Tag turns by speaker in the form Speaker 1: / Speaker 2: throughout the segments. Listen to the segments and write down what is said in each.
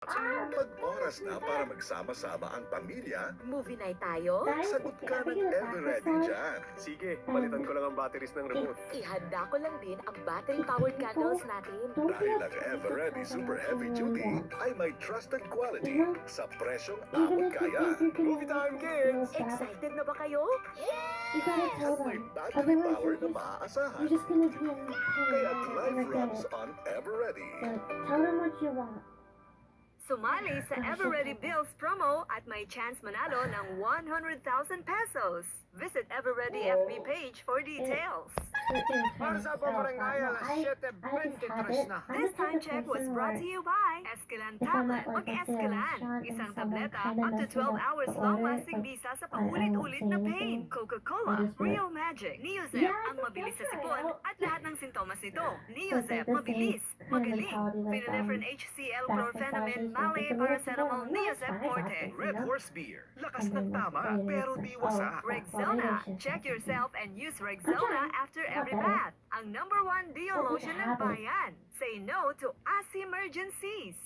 Speaker 1: Pag-oras na para magsama-sama ang pamilya,
Speaker 2: Movie night tayo?
Speaker 1: sagot ka ng Everready dyan.
Speaker 3: Sige, palitan ko lang ang batteries ng remote.
Speaker 2: Ihanda ko lang din ang battery-powered candles natin.
Speaker 1: Dahil ang Everready Super Heavy Duty ay may trusted quality sa presyong abot kaya.
Speaker 3: Movie time, kids!
Speaker 2: Excited na ba kayo?
Speaker 1: At may battery power na maaasahan.
Speaker 4: You're just gonna be in
Speaker 1: Kaya life runs on Everready.
Speaker 4: Tell them what you want.
Speaker 5: Sumali sa Everready Bills promo at may chance manalo ng 100,000 pesos. Visit Everready FB page for details.
Speaker 3: Para sa pamarangay, alas 7:23 na.
Speaker 5: This time check was brought to you by Esquilan Tablet. Mag-Esquilan. Isang tableta, up to 12 hours long-lasting bisa sa paulit-ulit na pain. Coca-Cola, Real Magic, Neozep, ang mabilis sa sipon at lahat ng sintomas nito. Neozep, mabilis, magaling. Phenylephrine HCl, chlorpheniramine, Malay, paracetamol, Neozep Forte.
Speaker 3: Red Horse Beer. Lakas ng tama, pero di wasak.
Speaker 5: Rexona. Check yourself and use Rexona after every bath. Ang #1 deo lotion ng bayan. Say no to emergencies.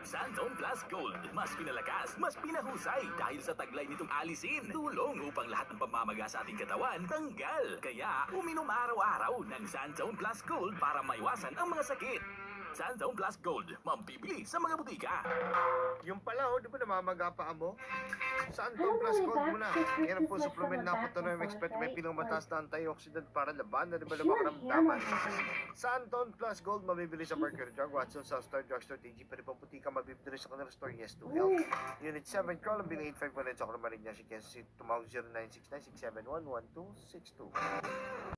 Speaker 6: Santon Plus Gold, mas pinalakas, mas pinahusay dahil sa taglay nitong alisin. Tulong upang lahat ng pamamaga sa ating katawan tanggal. Kaya uminom araw-araw ng Santon Plus Gold para maiwasan ang mga sakit. Santon Plus Gold, mambibili sa mga butika.
Speaker 3: Yung pala, di ba namamaga pa mo? Santon Plus Gold mo na. Yan po supplement na patuloy ng expert may pinamataas na antioxidant para labanan na ba karamdaman. Santon Plus Gold mabibili sa Mercury Drug, Watson, South Star Drugstore, TG, pwede pang putika mabibili sa kanila store, Yes to Health. Unit 7, Columbine 85 Manila, Marinya, si Kansas City, tumawag 0969-671-1262.